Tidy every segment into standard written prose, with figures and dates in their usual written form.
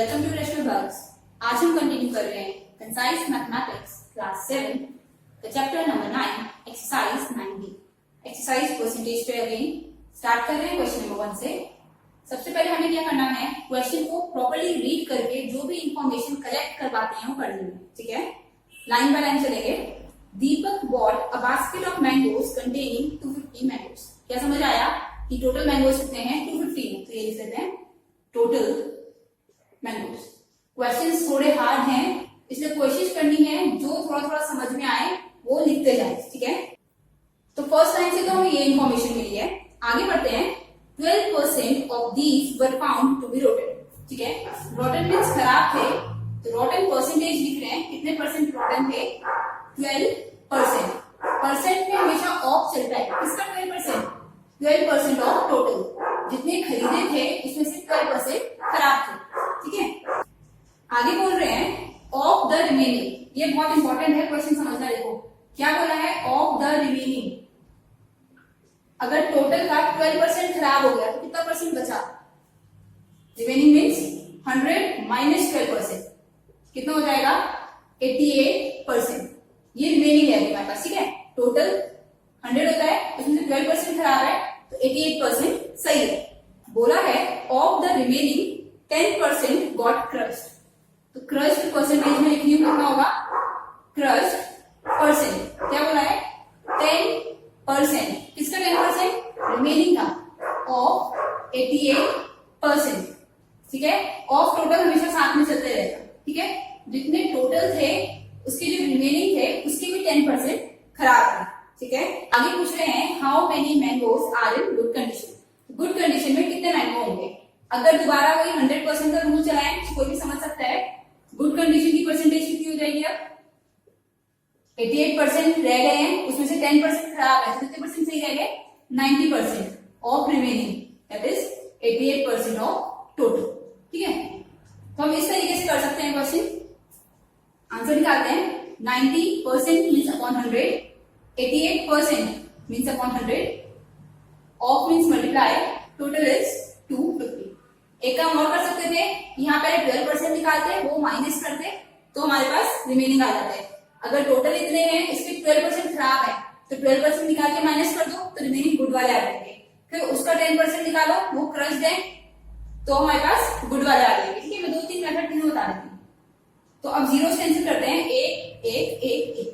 Welcome two rational bugs. आज हम continue कर रहे हैं कंसाइज मैथमेटिक्स क्लास 7 का chapter number 9 exercise 9b। Exercise percentage पे अगेन स्टार्ट कर रहे हैं क्वेश्चन नंबर 1 से। सबसे पहले हमें क्या करना है, क्वेश्चन को प्रॉपर्ली रीड करके जो भी इंफॉर्मेशन कलेक्ट कर पाते हैं वो कर लेंगे। ठीक है, लाइन बाय लाइन चलेंगे। Deepak bought a basket of mangoes containing 250 mangoes. क्या समझ आया कि टोटल मैंगोज कितने हैं? 250 है, तो ये लिख देते हैं टोटल मैंगोज। क्वेश्चंस थोड़े हार्ड हैं, इसलिए कोशिश करनी है जो थोड़ा थोड़ा समझ में आए वो लिखते जाए। ठीक है, तो फर्स्ट लाइन से तो हमें ये इंफॉर्मेशन मिली है। आगे बढ़ते हैं। 12% of these were found to be rotten. ठीक है, रोटेन मीन्स खराब थे, तो रोटेन परसेंटेज लिख रहे हैं। कितने परसेंट रोटेन थे? 12%। परसेंट में हमेशा ऑफ चलता है। किसका 12%? 12% ऑफ टोटल। जितने खरीदे थे उसमें से 12% खराब थे। ठीक है, आगे बोल रहे हैं ऑफ द रिमेनिंग। ये बहुत इंपॉर्टेंट है, क्वेश्चन समझना। देखो क्या बोला है, ऑफ द रिमेनिंग। अगर टोटल का 12% खराब हो गया तो कितना परसेंट बचा? रिमेनिंग मीन्स 100 माइनस 12%, कितना हो जाएगा? 88%। ये रिमेनिंग है हमारे पास। ठीक है, टोटल 100 होता है, उसमें से 12% खराब है, तो 88% सही है। बोला है of the remaining 10% got crushed. तो क्रश्ड परसेंटेज में लिखनी हूं, कितना होगा? Crushed percent. क्या बोला है? 10%। किसका 10%? रिमेनिंग का, ऑफ 88%। ठीक है, ऑफ टोटल हमेशा साथ में चलते रहेगा। ठीक है, जितने टोटल थे उसके जो रिमेनिंग थे उसके भी 10% खराब है। ठीक है, आगे पूछ रहे हैं how many mangoes are in good condition. Good condition में कितने मैंगो होंगे? अगर दोबारा वही 100% का रूल चलाएं तो कोई भी समझ सकता है। गुड कंडीशन की परसेंटेज कितनी हो जाएगी? अब 88% रह गए हैं, उसमें से 10% खराब है, तो कितने परसेंट सही रह गए? 90% of remaining, that is 88% of total. ठीक है, तो हम इस तरीके से कर सकते हैं क्वेश्चन। आंसर निकालते हैं। 90% means upon 100, 88% means upon 100, of means multiply, total is 250। एक काम और कर सकते थे, यहाँ पहले 12% निकालते, वो माइनस करते तो हमारे पास रिमेनिंग आ जाता है। अगर टोटल इतने हैं, इसके 12% खराब है, तो 12% निकाल के माइनस कर दो तो रिमेनिंग गुड वाले आ जाएंगे। फिर उसका 10% निकालो, वो क्रश्ड है, तो हमारे पास गुड वाले आ जाएंगे। ठीक है, मैं 2-3 मेथड तीनों बता देती हूँ। तो अब जीरो से कैंसिल करते हैं। 1 1 1 1,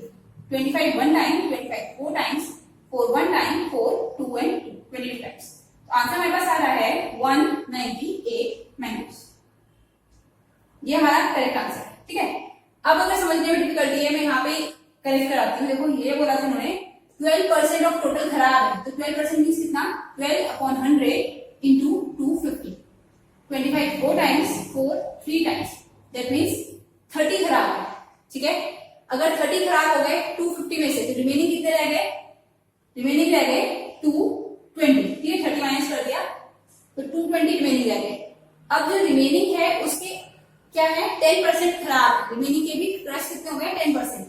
25 1 time, 25 4 times, 4 1 time, 4 2 and 2, 22 times. Answer हमारे पास आ रहा है 198 मैंगोज। ये हमारा करेक्ट आंसर है। ठीक है, अब अगर समझने में डिफिकल्टी है, मैं यहाँ पे करेक्ट कराती हूँ। देखो ये बोला था उन्होंने 12% ऑफ टोटल खराब है, तो 12% मीन्स कितना? 12 upon 100 into 250। 25 4 times, 4 3 times, that means 30 खराब है। ठीक है, अगर 30 खराब हो गए 250 में से, तो रिमेनिंग कितने रह गए? रिमेनिंग रह गए 220। ठीक है, 30 माइनस कर दिया तो 220 रिमेनिंग रह गए। अब जो रिमेनिंग है उसके क्या है? 10% खराब। रिमेनिंग के भी क्रश कितने हो गए? 10%।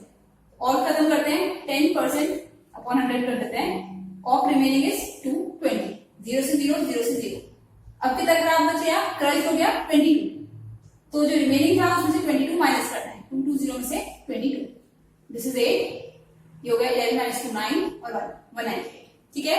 और खत्म करते हैं, 10% अपॉन 100 कर देते हैं, ऑफ रिमेनिंग इज 220। 0 से 0, 0 से 0। अब कितना खराब बचा? क्रश हो गया 22, तो जो रिमेनिंग था उसमें से 22 माइनस करना है। 220 में से 22, दिस इज 8। ये हो गया 11 माइनस 2 9 और 198। ठीक है,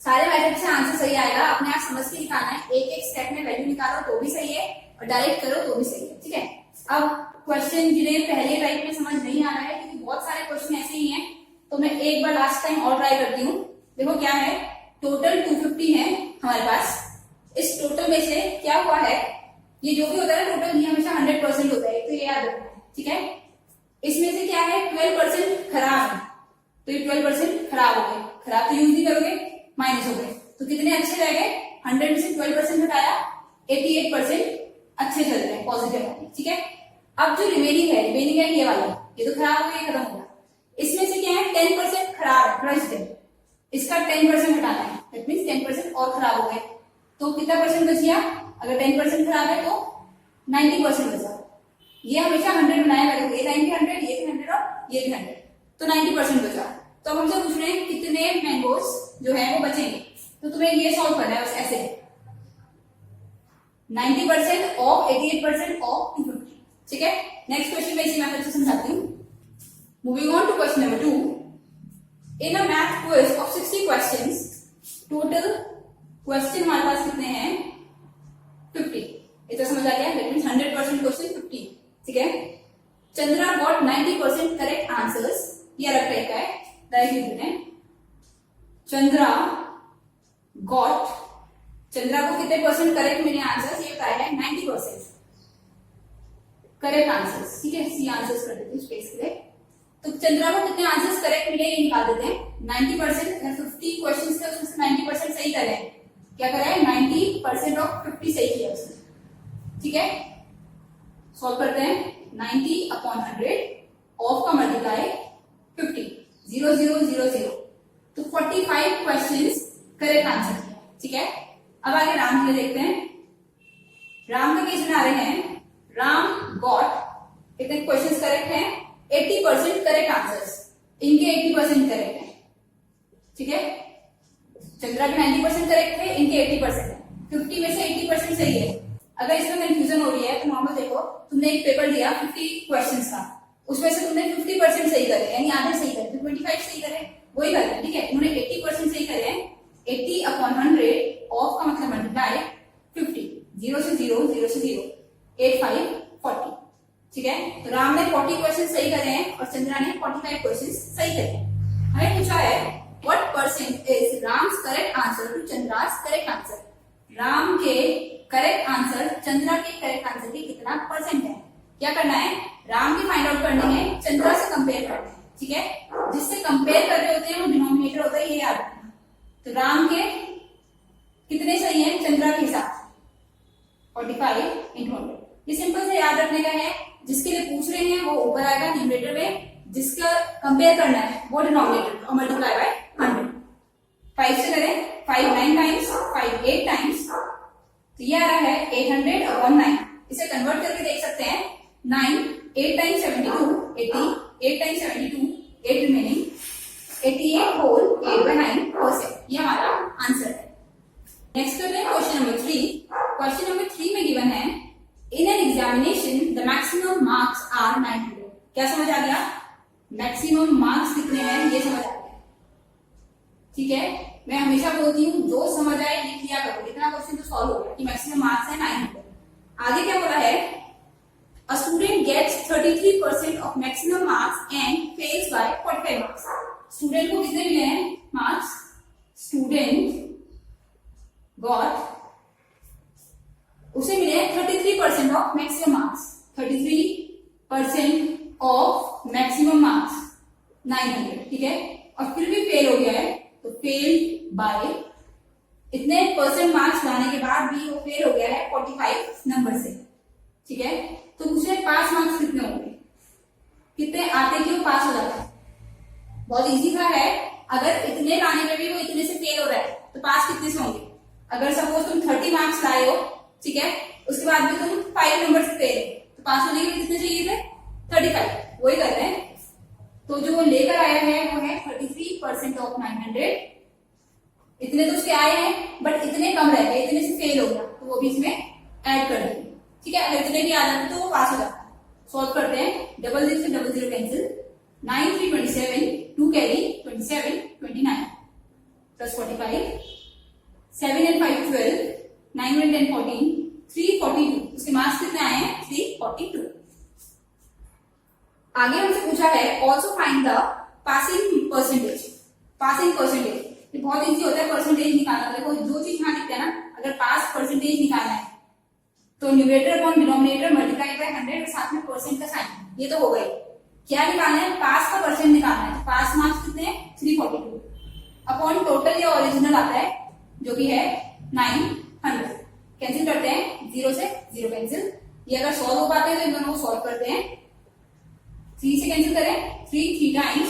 सारे मेथड से आंसर सही आएगा। अपने आप समझ के निकालना है। एक एक स्टेप में वैल्यू निकालो तो भी सही है, और डायरेक्ट करो तो भी सही है। ठीक है, अब क्वेश्चन जिन्हें पहले टाइप में समझ नहीं आ रहा है, क्योंकि बहुत सारे क्वेश्चन ऐसे ही हैं, तो मैं एक बार लास्ट टाइम और ट्राई करती हूँ। देखो क्या है, टोटल 250 है हमारे पास। इस टोटल में से क्या हुआ है, ये जो भी होता है टोटल, ये हमेशा 100% होता है, तो ये याद रखना है। ठीक है, इसमें से क्या है? 12% खराब है, तो ये 12% खराब हो गए। खराब तो यूज नहीं करोगे, माइनस हो गए, तो कितने अच्छे रह गए? 100 में से 12% हटाया, 88% अच्छे चल रहे हैं, पॉजिटिव है। ठीक है, अब जो रिमेनिंग है ये वाला, ये तो खराब हो गया, खत्म हो गया। इसमें से क्या है? 10% खराब है, क्रश्ड है, इसका 10% हटाना है, दैट मींस 10% और खराब हो गए, तो कितना परसेंट बच गया? अगर 10% खराब है तो 90% बचा। ये हमेशा 100 बनाया करेंगे, ये 90 100, ये भी 100 और ये भी 100, तो 90% बचा। तो अब हमसे पूछ रहे हैं कितने मैंगोज जो है वो बचेंगे, तो तुम्हें ये सॉल्व करना है बस ऐसे। 90% ऑफ 88% ऑफ 250। ठीक है, नेक्स्ट क्वेश्चन में इसी मेथड से समझाती हूँ। Moving on to question number 2। In a math quiz of 60 questions, total question हमारे पास कितने हैं? 50। इतना समझ आ गया? That means 100% question 50। ठीक है, चंद्रा गॉट 90% करेक्ट आंसर्स। ये रख रखा है, डायरेक्ट लिख देते हैं। चंद्रा गॉट, चंद्रा को कितने परसेंट करेक्ट मिले आंसर्स? ये बताया है 90% करेक्ट आंसर्स। ठीक है, सी आंसर्स कर देते हैं स्पेस के लिए। तो चंद्रा को कितने आंसर्स करेक्ट मिले ये निकाल देते हैं। 90%, अगर 50 क्वेश्चंस थे उसमें से 90% सही करे। क्या करें? 90% ऑफ 50 सही किया उसने। ठीक है, सॉल्व करते हैं। 90/100 ऑफ का मल्टीप्लाई 50, 0 0 0 0, तो 45 क्वेश्चंस करेक्ट आंसर किया। ठीक है, अब आगे राम के लिए देखते हैं। राम का केस बना रहे हैं। राम गॉट कितने क्वेश्चंस करेक्ट हैं? 80% करेक्ट आंसर्स। इनके 80% करेक्ट है। ठीक है, चंद्रा के 90% करेक्ट थे, इनके 80% है। 50 में से 80% सही है। अगर इसमें कंफ्यूजन हो रही है तो नॉर्मल देखो, तुमने एक पेपर दिया 50 क्वेश्चंस का, उसमें से तुमने 50% सही करे, यानी आधे सही करे, तो 25 सही करे, वही करे। ठीक है, उन्होंने 80% सही करे। 80/100 ऑफ का मतलब मल्टीप्लाई 50, 0 से 0, 0 से 0, 85 40। ठीक है, तो राम ने 40 क्वेश्चन सही करे हैं और चंद्रा ने 45 क्वेश्चन सही करे। हमें पूछा है what percent is Ram's correct answer to Chandra's correct answer. Ram के करेक्ट आंसर चंद्रा के करेक्ट आंसर के कितना परसेंट है? क्या करना है? राम की फाइंड आउट करनी है, चंद्रा से कंपेयर करना है। ठीक है, जिससे कंपेयर कर रहे होते हैं वो डिनोमिनेटर होता है, ये याद रखना। तो राम के कितने सही हैं चंद्रा के साथ? 45 × 100। ये सिंपल से याद रखने का है। जिसके लिए पूछ रहे हैं वो ऊपर आएगा न्यूमरेटर में, जिसका कंपेयर करना है वो डिनोमिनेटर और मल्टीप्लाई बाय 100। 5 से करें, 5 9 टाइम्स, 5 8 टाइम्स, तो ये आ रहा है 800/9। इसे कन्वर्ट करके देख सकते हैं। 9 8 टाइम्स 72, 80, 8 टाइम्स 72, 8 रिमेनिंग, 88 होल 8/9%। ये हमारा आंसर है। नेक्स्ट करते हैं क्वेश्चन नंबर 3। क्वेश्चन नंबर 3 में गिवन है in an examination the maximum marks are 900। क्या समझ आ गया? मैक्सिमम मार्क्स कितने हैं ये समझ आ गया। ठीक है, मैं हमेशा बोलती हूँ जो समझ आए ये किया करो। इतना क्वेश्चन तो सॉल्व हो गया कि मैक्सिमम मार्क्स है 900। आगे क्या बोला है? A student gets 33% of maximum marks and fails by 45 marks. Student को कितने मिले हैं मार्क्स? स्टूडेंट गॉट, उसे मिले 33% of maximum marks. 33% of maximum marks 900। ठीक है, और फिर भी फेल हो गया है, तो फेल बाय, इतने परसेंट मार्क्स लाने के बाद भी वो फेल हो गया है 45 नंबर से। ठीक है, तो उसे पास मार्क्स कितने होंगे? कितने आते कि वो पास हो जाता है? बहुत इजी सा है। अगर इतने लाने में भी वो इतने से फेल हो रहा है तो पास कितने से होंगे? अगर सपोज तुम 30 मार्क्स लाए हो, ठीक है, उसके बाद भी तुम 5 नंबर से फेल, तो पास होने के लिए कितने चाहिए थे? 35। वही कर रहे हैं। तो जो वो लेकर आया है वो है 33% ऑफ 900। इतने तो उसके आए हैं बट इतने कम रह गए, इतने से फेल हो गया, तो वो भी इसमें ऐड कर देंगे। ठीक है, अगर इतने भी आ जाते तो वो पास हो जाता है। सॉल्व करते हैं। 0 0 से 0 0 cancel, 9 3 27, 2 carry 27 29 plus 45, 7 and 5 12, 9 and 10 14, 342। उसके मार्क्स कितने आए हैं? 342। आगे हमसे पूछा है also find the passing percentage. Passing percentage ये बहुत इजी होता है परसेंटेज निकालना। देखो जो चीज यहाँ दिखता है ना, अगर पास परसेंटेज निकालना है तो numerator upon denominator multiply by 100 और साथ में परसेंट का साइन, ये तो हो गई। क्या निकालना है? पास का परसेंट निकालना है। पास मार्क्स कितने हैं? 342 अपॉन टोटल या ओरिजिनल आता है जो कि है 900। कैंसिल करते हैं, 0 से 0 कैंसिल। ये अगर सॉल्व हो पाते हैं तो इन दोनों को सॉल्व करते हैं। 3 से कैंसिल करें, 3 3 टाइम्स,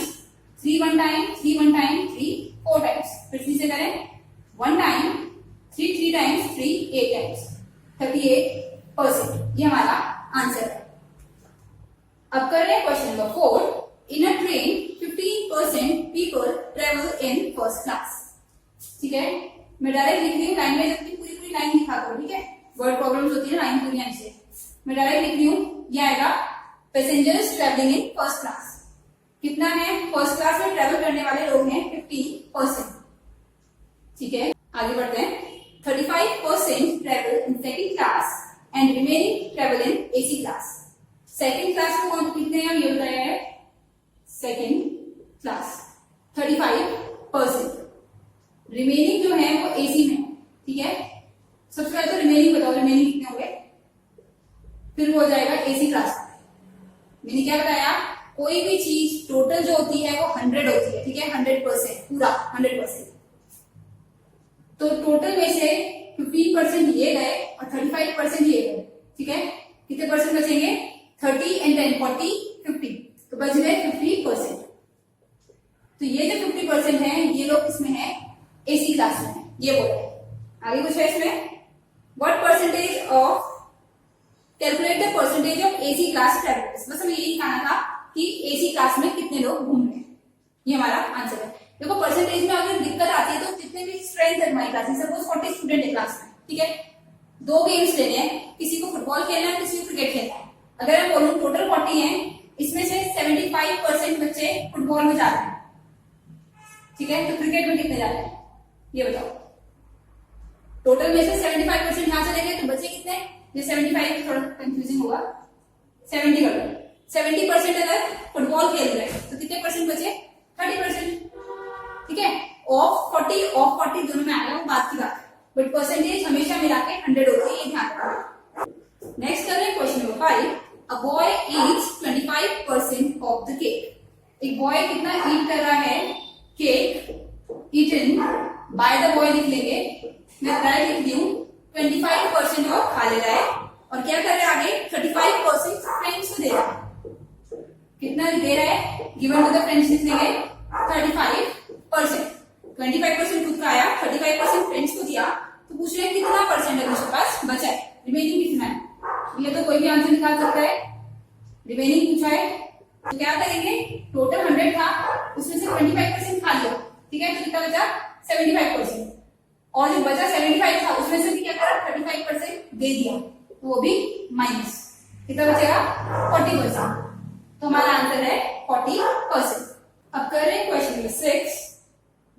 3 1 टाइम, 3 1 टाइम, 3 4 टाइम्स। फिर 3 से करें 1 टाइम, 3 3 टाइम्स, 3 8 टाइम्स, 38%। ये हमारा आंसर है। अब कर रहे हैं question number 4। In a train 15% people travel in first class. ठीक है, मैं डायरेक्ट लिख रही हूँ, लाइन में पूरी पूरी लाइन लिखा करो। ठीक है, वर्ड प्रॉब्लम्स होती है लाइन पूरी आने से। मैं डायरेक्ट लिख रही हूँ, ये आएगा passengers travelling in first class. कितना है? फर्स्ट क्लास में ट्रेवल करने वाले लोग हैं 50%। ठीक है, आगे बढ़ते हैं। 35% travel in second class and remaining travel in AC class. Second class में कौन कितने हैं ये बताया है, सेकंड क्लास 35%। रिमेनिंग जो है वो एसी में। ठीक है, सबसे पहले तो रिमेनिंग बताओ, रिमेनिंग कितने होंगे, फिर वो हो जाएगा एसी क्लास। मैंने क्या बताया, कोई भी चीज टोटल जो होती है वो 100 होती है। ठीक है, 100% पूरा 100%। तो टोटल में से 50% ये गए और 35% ये गए। ठीक है, कितने परसेंट बचेंगे? 30 and 10 40 50, तो बच गए 50%। तो ये जो 50% है ये लोग इसमें है एसी क्लास में है, ये बोल रहे हैं। आगे कुछ है इसमें, what percentage of calculate the percentage of AC class travellers. बस हमें यही दिखाना था कि एसी क्लास में कितने लोग घूम रहे हैं, ये हमारा आंसर है। देखो परसेंटेज में अगर दिक्कत आती है तो जितने भी स्ट्रेंथ है हमारी क्लास में, सपोज 40 स्टूडेंट है क्लास में। ठीक है, 2 गेम्स लेने हैं, किसी को फुटबॉल खेलना है, किसी को क्रिकेट खेलना है। अगर मैं बोलूं टोटल 40 है, इसमें से 75% बच्चे फुटबॉल में जा रहे हैं। ठीक है, तो क्रिकेट में कितने जा रहे हैं ये बताओ। टोटल में से 75% यहां चले गए तो बचे कितने? ये 75 थोड़ा कंफ्यूजिंग होगा, 70 कर लो। 70% अगर फुटबॉल खेल रहे हैं तो कितने परसेंट बचे? 30%। ठीक है, ऑफ 40 दोनों में आएगा, वो बात की बात है, बट परसेंटेज हमेशा मिला के 100 होती है, ये ध्यान रखना। नेक्स्ट कर रहे हैं question number 5। A boy eats 25% of the cake. एक बॉय कितना ईट कर रहा है? Cake eaten by the boy लिख लेंगे, मैं राइट लिख दी हूँ 25% और खा ले रहा है, और क्या कर रहा है आगे? 35% फ्रेंड्स को दे रहा है। कितना दे रहा है? गिवन टू द फ्रेंड्स लिख लेंगे 35%। 25% खुद का आया, 35% फ्रेंड्स को दिया, तो पूछ रहे हैं कितना परसेंट है उसके पास बचा है, रिमेनिंग कितना है। ये तो कोई भी आंसर निकाल सकता है, रिमेनिंग पूछा है तो क्या करेंगे? टोटल 100 था, उसमें से 25% खा लिया। ठीक है, तो कितना बचा? 75%। और जो बचा 75 था उसमें से भी क्या करा? 35% दे दिया, तो वो भी माइनस, कितना बचेगा? 40%। तो हमारा आंसर है 40%। अब कर रहे हैं question number 6।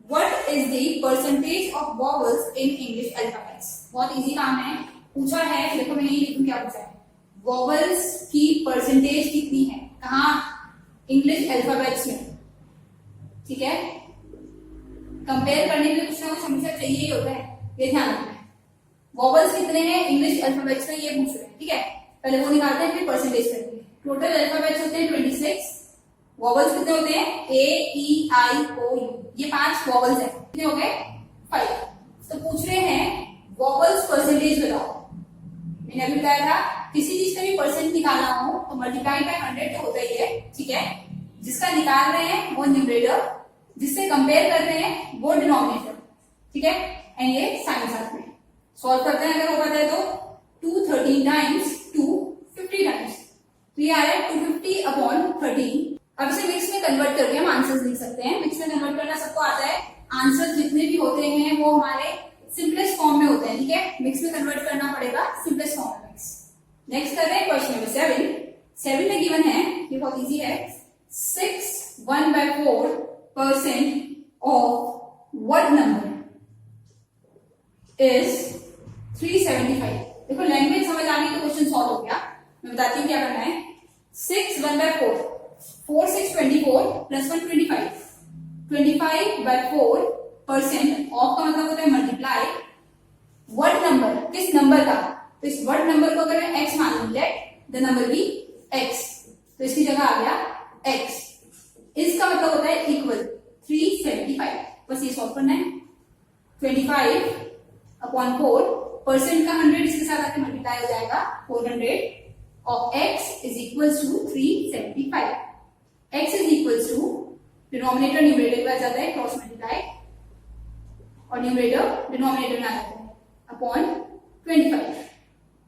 What is the percentage of vowels in English alphabets. बहुत इजी काम है, पूछा है, देखो मैं यही लिखूं क्या पूछा है, वॉवल्स की परसेंटेज कितनी है, कहा? इंग्लिश अल्फाबेट्स में। ठीक है, कंपेयर करने के लिए कुछ ना कुछ हमेशा चाहिए ही होता है, ये ध्यान रखना है। वॉवल्स कितने हैं इंग्लिश अल्फाबेट्स में, ये पूछ रहे हैं। ठीक है, पहले वो निकालते हैं फिर परसेंटेज करेंगे। टोटल अल्फाबेट्स होते हैं 26, वॉवल्स कितने होते हैं? ए ई आई ओ यू, ये 5 वॉवल्स हैं, कितने हो गए? 5। तो पूछ रहे हैं वॉवल्स परसेंटेज बताओ। मैंने अभी बताया था किसी चीज का भी परसेंट निकालना हो तो मल्टीप्लाई बाय 100 तो होता ही है। ठीक है, जिसका निकाल रहे हैं वो न्यूमरेटर, जिससे कंपेयर कर रहे हैं वो डिनोमिनेटर। ठीक है, एंड ये साइन साथ में सॉल्व करते हैं। अगर हो पाता है तो 213 टाइम्स 2 50 टाइम्स, तो ये आ रहा है 250 अपॉन 13। अब इसे मिक्स में कन्वर्ट करके हम आंसर्स लिख सकते हैं। मिक्स में कन्वर्ट करना सबको आता है, आंसर जितने भी होते हैं वो हमारे सिंपलेस्ट फॉर्म में होते हैं। ठीक है, मिक्स में कन्वर्ट करना पड़ेगा सिंपलेस्ट फॉर्म में मिक्स। नेक्स्ट कर रहे हैं क्वेश्चन नंबर 7 में गिवन है, ये बहुत इजी है, 6 1/4% ऑफ व्हाट नंबर इज 375। देखो लैंग्वेज समझ आ गई तो क्वेश्चन सॉल्व हो गया। मैं बताती हूँ क्या करना है। 6 1/4, 4 6 24 प्लस 1 25, 25/4% ऑफ का मतलब होता है मल्टीप्लाई व्हाट नंबर, किस नंबर का। तो इस वर्ड नंबर को अगर मैं x मान लूं, let the number be x, तो इसकी जगह आ गया x। इसका मतलब होता है इक्वल 375। बस ये सॉल्व करना है। 25/4% का 100 इसके साथ आके मल्टीप्लाई हो जाएगा 400 of x is equal to 375। x is equal to denominator numerator के पास जाता है, क्रॉस मल्टीप्लाई, और न्यूमरेटर डिनोमिनेटर में आ जाता है अपॉन 25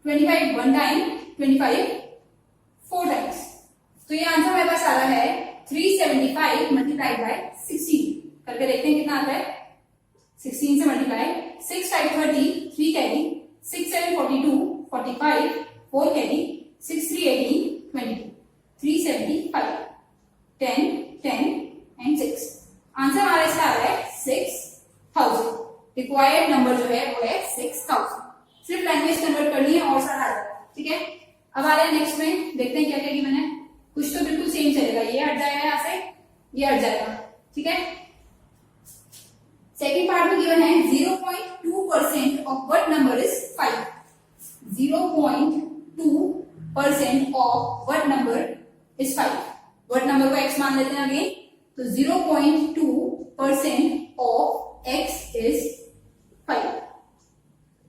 1 टाइम, 25 4 टाइम्स। तो ये आंसर मेरे पास आ रहा है 375 मल्टीप्लाइड बाय 16। करके देखते हैं कितना आता है। 16 से मल्टीप्लाई, 6 5 30, 3 कैरी, 6 7 42, रिक्वायर्ड नंबर जो है वो है 6000। सिर्फ लैंग्वेज कन्वर्ट करनी है और सारा आ जाएगा, ठीक है। अब आ रहा है नेक्स्ट में, देखते हैं क्या क्या गिवन है। कुछ तो बिल्कुल सेम चलेगा, ये हट जाएगा यहाँ से, ये हट जाएगा, ठीक है। सेकेंड पार्ट में गिवन है 0.2% of what number is 5। 0.2% of what number is 5। What number को x मान लेते हैं अगेन, तो 0.2% ऑफ x इज 5।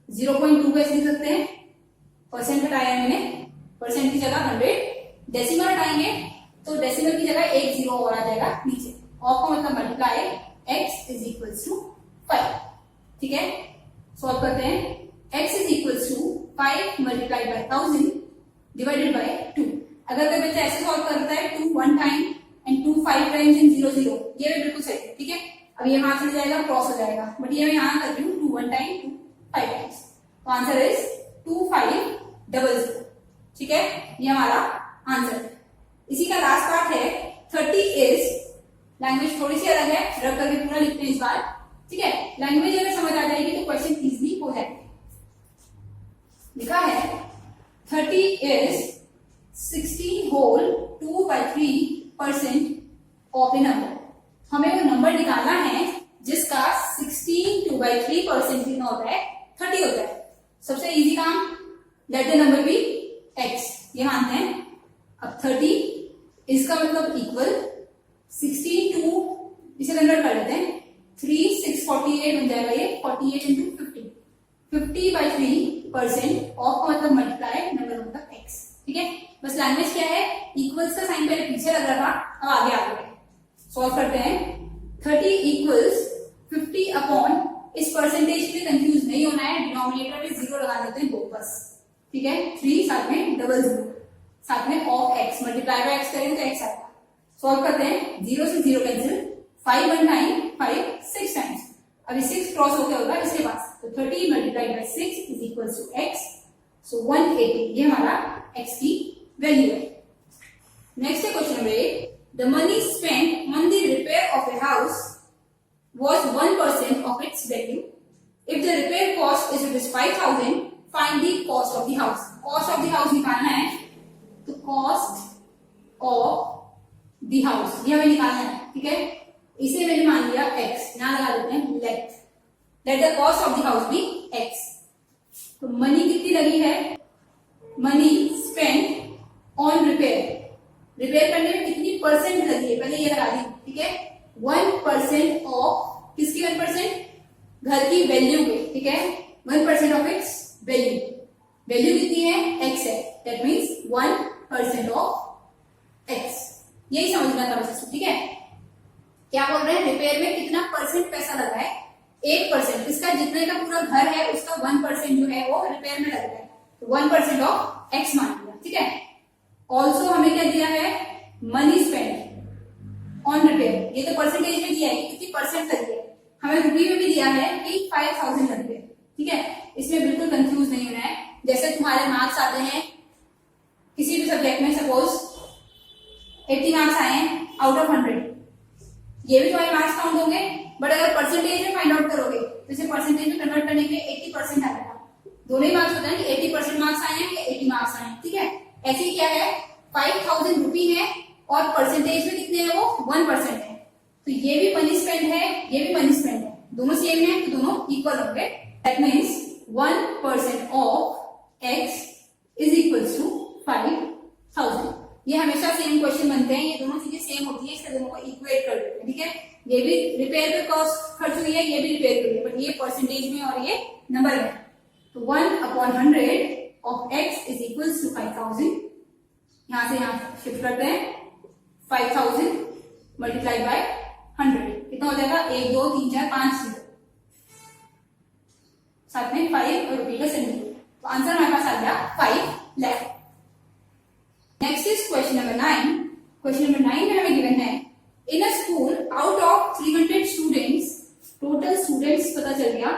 0.2 कैसे लिख सकते हैं, परसेंट हटाया मैंने, परसेंट की जगह 100, डेसिमल हटाएंगे तो डेसिमल की जगह एक जीरो और आ जाएगा नीचे, ऑफ का मतलब multiply x is equal to 5, ठीक है। सॉल्व करते हैं, x is equal to 5 multiply by 1000 divided by 2। अगर कोई बच्चा ऐसे सॉल्व करता है 2 1 टाइम एंड 2 5 टाइम्स इन 0 0, ये भी बिल्कुल सही है, ठीक है। अब ये वहां चले जाएगा, क्रॉस हो जाएगा, बट ये मैं यहां कर रही हूँ 2 1 टाइम 2 5 टाइम्स, तो आंसर इज 2500, ठीक है। ये हमारा आंसर है। इसी का लास्ट पार्ट है 30 इज, लैंग्वेज थोड़ी सी अलग है, रब करके पूरा लिखते हैं इस बार, ठीक है। लैंग्वेज अगर समझ आ जाएगी तो क्वेश्चन इजीली हो जाएगा। लिखा है 30 is 16 whole 2/3% of a number. हमें वो नंबर निकालना है जिसका 16 2/3% कितना होता है, 30 होता है। सबसे इजी काम, let the number be x, ये मानते हैं। अब 30 इसका मतलब इक्वल 16 टू, इसे कन्वर्ट कर लेते हैं, 3 6 48 बन जाएगा, ये 48 इंटू 50, 50/3% ऑफ का मतलब मल्टीप्लाई, नंबर मतलब x, ठीक है। बस लैंग्वेज क्या है, इक्वल्स का साइन पहले पीछे लग रहा था, अब आगे आ गया। सॉल्व करते हैं, 30 इक्वल्स 50 अपॉन, इस परसेंटेज में कंफ्यूज नहीं होना है, डिनोमिनेटर में 0 लगा देते हैं 2 बस, ठीक है। 3 साथ में 00, साथ में of x, multiply by x करेंगे तो x आएगा। सॉल्व करते हैं, 0 से 0 कैंसिल, 5 1 टाइम 5 6 टाइम्स, अभी 6 क्रॉस होकर होगा इसके पास, तो 30 multiply by 6 is equal to x, so 180, ये हमारा x की वैल्यू है। नेक्स्ट है question number 8, the money spent on the repair of a house was 1% of its value. If the repair cost is rupees 5000, find the cost of the house. Cost of the house निकालना है, तो cost of the house ये हमें निकालना है, ठीक है। इसे मैंने मान लिया x, यहाँ लगा देते हैं let the cost of the house be x। तो मनी कितनी लगी है, money spend on repair, repair करने में कितनी परसेंट लगी है, पहले ये लगा दी, ठीक है। 1% ऑफ, किसकी 1%, घर की वैल्यू पे, ठीक है। 1% ऑफ इट्स वैल्यू, वैल्यू कितनी है, x है, दैट मीन्स 1% ऑफ x। यही समझना था बस, ठीक है। क्या बोल रहे हैं, रिपेयर में कितना परसेंट पैसा लगा है, 1%, इसका जितने का पूरा घर है उसका 1% जो है वो रिपेयर में लगता है, तो 1% ऑफ x मान लिया, ठीक है। ऑल्सो हमें क्या दिया है, मनी स्पेंड ऑन रिपेयर, ये तो परसेंटेज में दिया है कितनी परसेंट लगी है, हमें रुपये में भी दिया है कि 5000 लगी है, ठीक है। इसमें बिल्कुल कंफ्यूज नहीं होना है। जैसे तुम्हारे मार्क्स आते हैं किसी भी सब्जेक्ट में, सपोज 80 मार्क्स आए हैं आउट ऑफ 100, ये भी तुम्हारे मार्क्स काउंट होंगे, बट अगर परसेंटेज में फाइंड आउट करोगे तो इसे परसेंटेज में कन्वर्ट करने के लिए 80% आएगा। दोनों ही मार्क्स होता है कि 80% मार्क्स आए हैं या 80 मार्क्स आए हैं, ठीक है। ऐसे ही क्या है, 5000 रुपी है और परसेंटेज में कितने हैं वो 1% है, तो ये भी मनी स्पेंड है, ये भी मनी स्पेंड है, दोनों सेम है तो दोनों इक्वल होंगे, that means 1% of x is equal to 5000। ये हमेशा सेम क्वेश्चन बनते हैं, ये दोनों चीजें सेम होती है, इसलिए दोनों को इक्वेट कर देते हैं, ठीक है। ये भी रिपेयर पे कॉस्ट खर्च हुई है, ये भी रिपेयर पे हुई है, बट ये परसेंटेज में और ये नंबर में, तो 1/100 of x is equal to 5000। यहां से यहां शिफ्ट करते हैं, 5000 मल्टीप्लाई बाय 100 कितना हो जाएगा, 1 2 3 4 5 0, साथ में 5 और रुपये का सिंबल, तो आंसर हमारे पास आ गया 5 lakh. Next is question number 9। Question number 9 में हमें गिवन है, in a school out of 300 students, total students पता चल गया,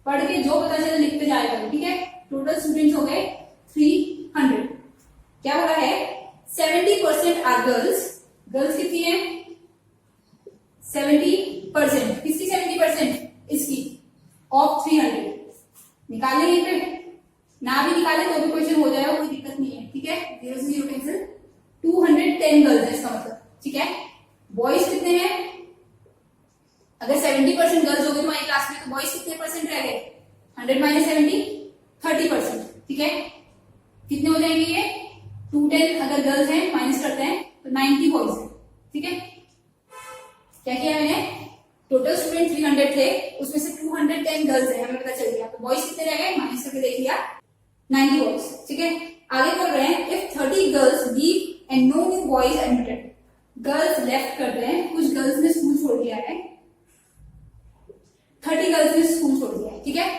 पढ़ के जो पता चला लिखते जाएगा, ठीक है। टोटल स्टूडेंट्स हो गए 300, क्या बोला है, 70% आर गर्ल्स, गर्ल्स कितनी है 70%, किसकी 70%, इसकी, ऑफ 300 निकाल लेंगे, फिर ना भी निकाले तो भी क्वेश्चन हो जाएगा, कोई दिक्कत नहीं है, ठीक है। 0 से 0 कैंसिल। 210 गर्ल्स है इसका मतलब, ठीक है। बॉयज कितने हैं, अगर 70% गर्ल्स हो गई तुम्हारी क्लास में तो बॉयज कितने परसेंट रह गए, 100 माइनस 70 30%, ठीक है। कितने हो जाएंगे ये, 210 अगर गर्ल्स हैं माइनस करते हैं तो 90 बॉयज है, ठीक है। क्या किया मैंने, टोटल स्टूडेंट 300 थे, उसमें से 210 गर्ल्स है, हमें पता चल गया, तो बॉयज कितने रह गए, माइनस करके देख लिया 90 बॉयज, ठीक है। आगे बोल रहे हैं if 30 girls leave and no new boys admitted, girls left करते हैं, कुछ गर्ल्स ने स्कूल छोड़ दिया है, 30 गर्ल्स ने स्कूल छोड़ दिया है, ठीक है।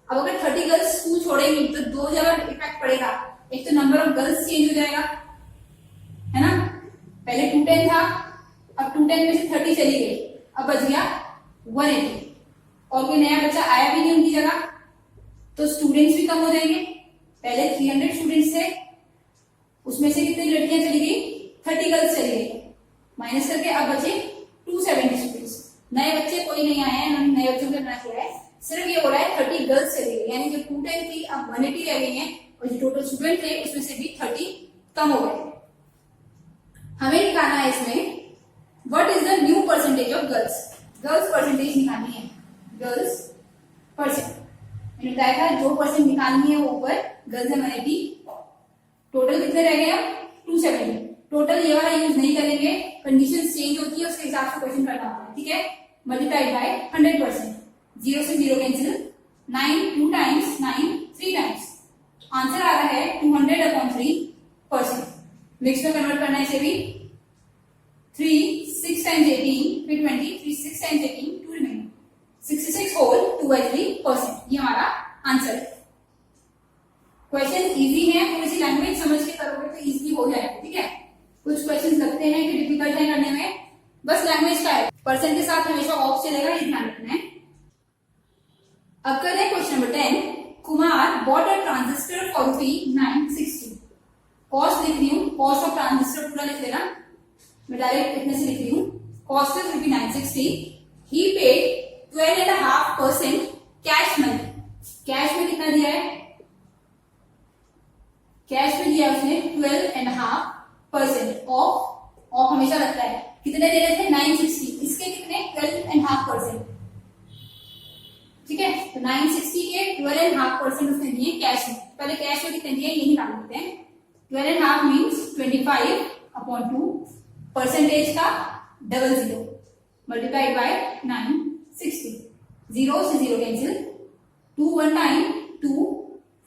अब अगर 30 गर्ल्स स्कूल छोड़ेंगी तो दो जगह इफेक्ट पड़ेगा, एक तो नंबर ऑफ गर्ल्स चेंज हो जाएगा, है ना, पहले 210 था, अब 210 में से 30 चली गई, अब बच गया 180, और कोई नया बच्चा आया भी नहीं उनकी जगह, तो स्टूडेंट्स भी कम हो जाएंगे। पहले 300 स्टूडेंट्स थे, उसमें से कितनी लड़कियां चली गई, 30 गर्ल्स चली गई, माइनस करके अब बचे 270 स्टूडेंट्स। नए बच्चे कोई नहीं आए हैं, उन्होंने नए बच्चों को ना किया है, सिर्फ ये हो रहा है 30 गर्ल्स चली गई, यानी जो 210 थी अब 180 रह गई हैं, और जो टोटल स्टूडेंट थे उसमें से भी 30 कम हो गए। हमें निकालना है इसमें what is the new percentage of girls, girls percentage निकालनी है, गर्ल्स परसेंट मैंने बताया था, जो परसेंट निकालनी है वो ऊपर, गर्ल्स है 180, टोटल कितने रह गए, 270। टोटल ये वाला यूज नहीं करेंगे, कंडीशन चेंज होती है उसके हिसाब से क्वेश्चन करना होता है, ठीक है। मल्टीप्लाइड बाय 100%, 0 से 0 कैंसिल, 9 2 टाइम्स, 9 3 टाइम्स, आंसर आ रहा है 200/3%। मिक्स में कन्वर्ट करना है इसे भी, 3 6 टाइम्स 18 फिर 20, 3 6 टाइम्स 18 2 रिमेनिंग, 66 होल 2/3%, ये हमारा आंसर है। क्वेश्चन इजी है, थोड़ी सी लैंग्वेज समझ के करोगे तो इजी हो जाएगा, ठीक है। कुछ क्वेश्चन लगते हैं कि डिफिकल्ट है करने में, बस लैंग्वेज का है, परसेंट के साथ हमेशा ऑफ चलेगा, ये ध्यान रखना है। अब कर रहे हैं question number 10, Kumar bought a transistor for ₹960। Cost लिख रही हूँ, कॉस्ट ऑफ ट्रांजिस्टर पूरा लिख लेना, मैं डायरेक्ट इतने से लिख रही हूँ, cost is ₹960, he paid 12.5% cash money, cash में कितना दिया है, कैश में दिया उसने 12.5% ऑफ हमेशा लगता है, कितने दे रहे थे 960, इसके कितने 12.5%, ठीक है। तो 960 के 12.5% उसने दिए कैश में, पहले कैश में कितने दिए ये निकाल लेते हैं, 12.5 मीन्स 25/2, परसेंटेज का 00 मल्टीप्लाइड बाय 960, 0 से 0 कैंसिल, 2 1 टाइम 2,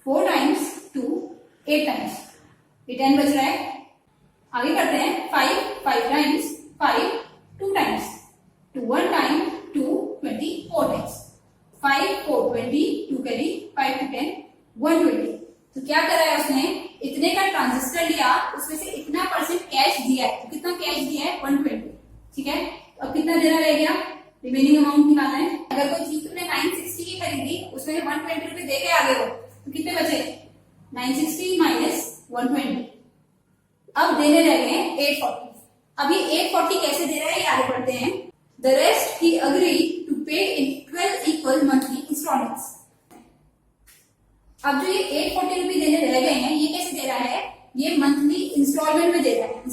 4 टाइम्स 2, 8 टाइम्स, ये 10 बच रहा है। आगे करते हैं 5 times 5 2 times, 2 1 time 2 24 times, 5 4 20, 2 carry 5 to 10 120। तो क्या करा है उसने, इतने का ट्रांजिस्टर लिया, उसमें से इतना परसेंट कैश दिया है, तो कितना कैश दिया है 120, ठीक है। तो अब कितना देना रह गया, रिमेनिंग अमाउंट निकालना है। अगर कोई चीज तुमने 960 की खरीदी, उसमें 120 रुपए दे के आगे हो, तो कितने बचे, 960 माइनस 120, अब देने रह गए 840। अब ये 840 कैसे दे रहा है ये आगे बढ़ते हैं। The rest he agree to pay in 12 equal monthly installments. अब जो ये 840 रुपए देने रह गए हैं, ये कैसे दे रहा है, ये मंथली इंस्टॉलमेंट में दे रहा है।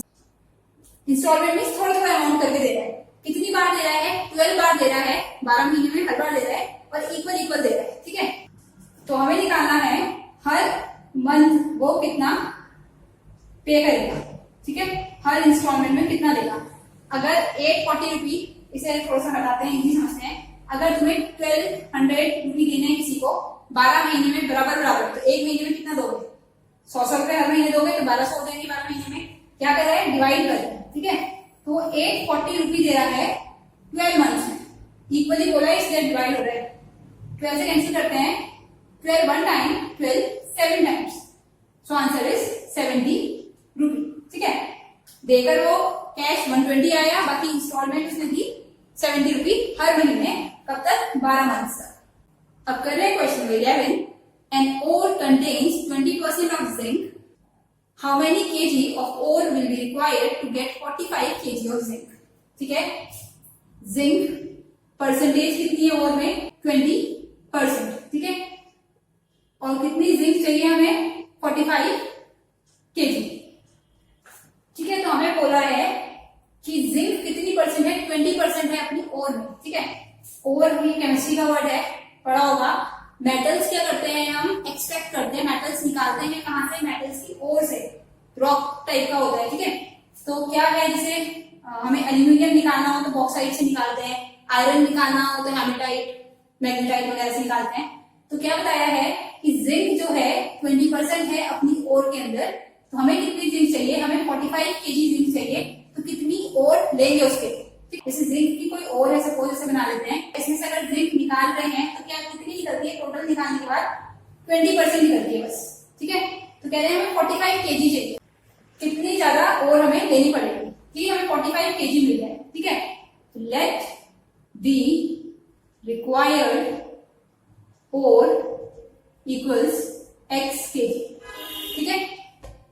इंस्टॉलमेंट में थोड़ा थोड़ा अमाउंट करके दे रहा है, कितनी बार दे रहा है, 12 बार दे रहा है, 12 महीने में हर बार दे रहा है, और इक्वल दे रहा है, ठीक है। तो हमें निकालना है हर मंथ वो कितना पे करेगा, ठीक है, हर इंस्टॉलमेंट में कितना देगा। अगर 840 रुपी, इसे थोड़ा सा हटाते हैं, इजी समझते हैं, अगर तुम्हें 1200 रुपी देने हैं किसी को 12 महीने में बराबर, तो एक महीने में कितना दोगे, 100 रुपए हर महीने दोगे, तो 1200 देंगे 12 महीने में। क्या कर रहा है, डिवाइड कर रहा है, ठीक है। तो 840 रुपी दे रहा है 12 मंथ्स में, इक्वली बोला है इसलिए डिवाइड हो रहा है, 12 से कैंसिल करते हैं, 12 1 time, 12 7 times, so answer is 70 रुपी, ठीक है। देकर वो कैश 120 आया, बाकी इंस्टॉलमेंट उसने दी 70 रुपी हर महीने, कब तक, 12 मंथ्स तक। अब कर रहे हैं question 11, an ore contains 20% of zinc, how many kg of ore will be required to get 45 kg of zinc, ठीक है। जिंक परसेंटेज कितनी है ओर में, 20, ठीक है। और कितनी जिंक चाहिए हमें 45 kg। ठीक है, तो हमें बोला है कि जिंक कितनी परसेंट है, 20% है अपनी ओर में। ठीक है, ओर भी केमिस्ट्री का वर्ड है, पढ़ा होगा। मेटल्स क्या करते हैं, हम एक्सट्रैक्ट करते हैं, मेटल्स निकालते हैं कहां से, मेटल्स की ओर से, रॉक टाइप का होता है। ठीक है, तो क्या है, जैसे हमें एल्यूमिनियम निकालना हो तो बॉक्साइट से निकालते हैं, आयरन निकालना हो तो हेमेटाइट, मैग्नेटाइट वगैरह से निकालते हैं। तो क्या बताया है कि जिंक जो है 20% है अपनी ओर के अंदर। तो हमें कितनी जिंक चाहिए, हमें 45 kg जिंक चाहिए। तो कितनी ओर लेंगे उसके, जैसे जिंक की कोई ओर है, सपोज इसे बना लेते हैं। इसमें से अगर जिंक निकाल रहे हैं तो क्या कितनी निकलती है, टोटल निकालने के बाद 20% निकलती है बस। ठीक है, तो कह रहे हैं हमें 45 kg चाहिए, कितनी ज्यादा ओर हमें लेनी पड़ेगी कि हमें 45 kg मिल जाए। ठीक है, let the required ore equals x kg। ठीक है,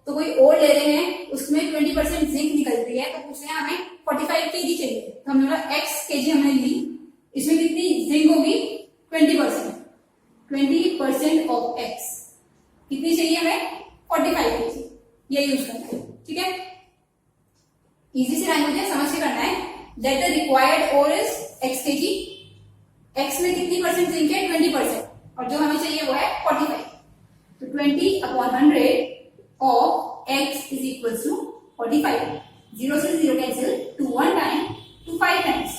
तो कोई ओर ले रहे हैं, उसमें 20% जिंक निकलती है, तो पूछ रहे हैं हमें 45 kg चाहिए। तो हमने बोला x kg हमने ली, इसमें कितनी जिंक होगी 20% ऑफ x, कितनी चाहिए हमें 45 kg, ये यूज करना है। ठीक है, इजी से लैंग्वेज है, समझ के करना है। That the required ore is x kg, x में कितनी परसेंट जिंक है 20%, और जो हमें चाहिए वो है 45। तो 20/100 of x is equals to 45। 0 से 0 cancel, 2 1 time, 2 5 times,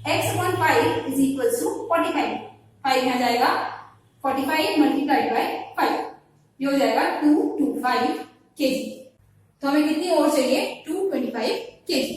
x/5 is equals to 45। 5 यहाँ जाएगा, 45 मल्टीप्लाइड बाय 5, ये हो जाएगा 225 kg। तो हमें कितनी और चाहिए, 225 kg।